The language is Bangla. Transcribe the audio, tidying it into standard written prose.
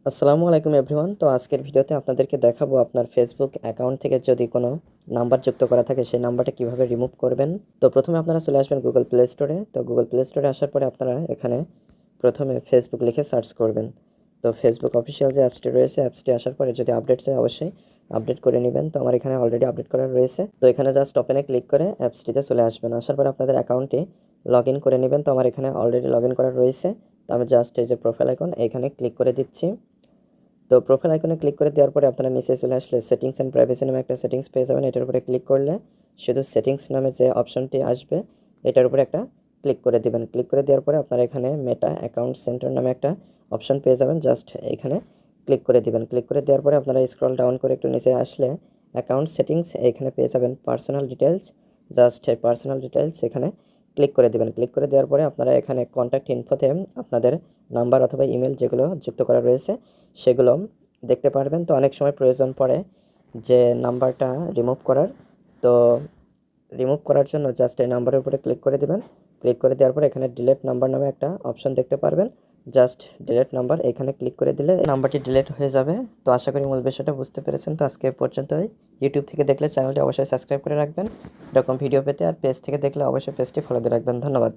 আসসালামু আলাইকুম এভরিওয়ান। তো আজকের ভিডিওতে আপনাদেরকে দেখাবো আপনার ফেসবুক অ্যাকাউন্ট থেকে যদি কোনো নাম্বার যুক্ত করা থাকে সেই নাম্বারটা কিভাবে রিমুভ করবেন। তো প্রথমে আপনারা চলে আসবেন গুগল প্লে স্টোরে। তো গুগল প্লে স্টোরে আসার পরে আপনারা এখানে প্রথমে ফেসবুক লিখে সার্চ করবেন। তো ফেসবুক অফিসিয়াল যে অ্যাপসটি রয়েছে, অ্যাপসটি আসার পরে যদি আপডেট চাই অবশ্যই আপডেট করে নেবেন। তো আমার এখানে অলরেডি আপডেট করা রয়েছে। তো এখানে জাস্ট ওপেনে ক্লিক করে অ্যাপসটিতে চলে আসবেন। আসার পরে আপনাদের অ্যাকাউন্টটি লগ ইন করে নেবেন। তো আমার এখানে অলরেডি লগ ইন করা রয়েছে। তো আমি জাস্ট এই যে প্রোফাইল আইকন এখানে ক্লিক করে দিচ্ছি। তো প্রোফাইল আইকনে ক্লিক করে দেওয়ার পরে আপনারা নিচে চলে আসলে সেটিংস অ্যান্ড প্রাইভেসি নামে একটা সেটিংস পেয়ে যাবেন। এটার উপরে ক্লিক করলে শুধু সেটিংস নামে যে অপশনটি আসবে এটার উপরে একটা ক্লিক করে দিবেন। ক্লিক করে দেওয়ার পরে আপনারা এখানে মেটা অ্যাকাউন্ট সেন্টার নামে একটা অপশন পেয়ে যাবেন। জাস্ট এখানে ক্লিক করে দিবেন। ক্লিক করে দেওয়ার পরে আপনারা স্ক্রল ডাউন করে একটু নিচে আসলে অ্যাকাউন্ট সেটিংস এখানে পেয়ে যাবেন পার্সোনাল ডিটেলস। জাস্ট এই পার্সোনাল ডিটেলস এখানে ক্লিক করে দিবেন। ক্লিক করে দেওয়ার পরে আপনারা এখানে কন্ট্যাক্ট ইনফোতে আপনাদের নাম্বার অথবা ইমেল যেগুলো যুক্ত করা রয়েছে সেগুলো দেখতে পারবেন। তো অনেক সময় প্রয়োজন পড়ে যে নাম্বারটা রিমুভ করার। তো রিমুভ করার জন্য জাস্ট এই নাম্বারের উপরে ক্লিক করে দেবেন। ক্লিক করে দেওয়ার পর এখানে ডিলিট নাম্বার নামে একটা অপশন দেখতে পারবেন। জাস্ট ডিলিট নাম্বার এখানে ক্লিক করে দিলে নাম্বারটি ডিলিট হয়ে যাবে। তো আশা করি মূল বিষয়টা বুঝতে পেরেছেন। তো আজকে পর্যন্তই। ইউটিউব থেকে দেখলে চ্যানেলটি অবশ্যই সাবস্ক্রাইব করে রাখবেন এরকম ভিডিও পেতে, আর পেজ থেকে দেখলে অবশ্যই পেজটি ফলো দিয়ে রাখবেন। ধন্যবাদ।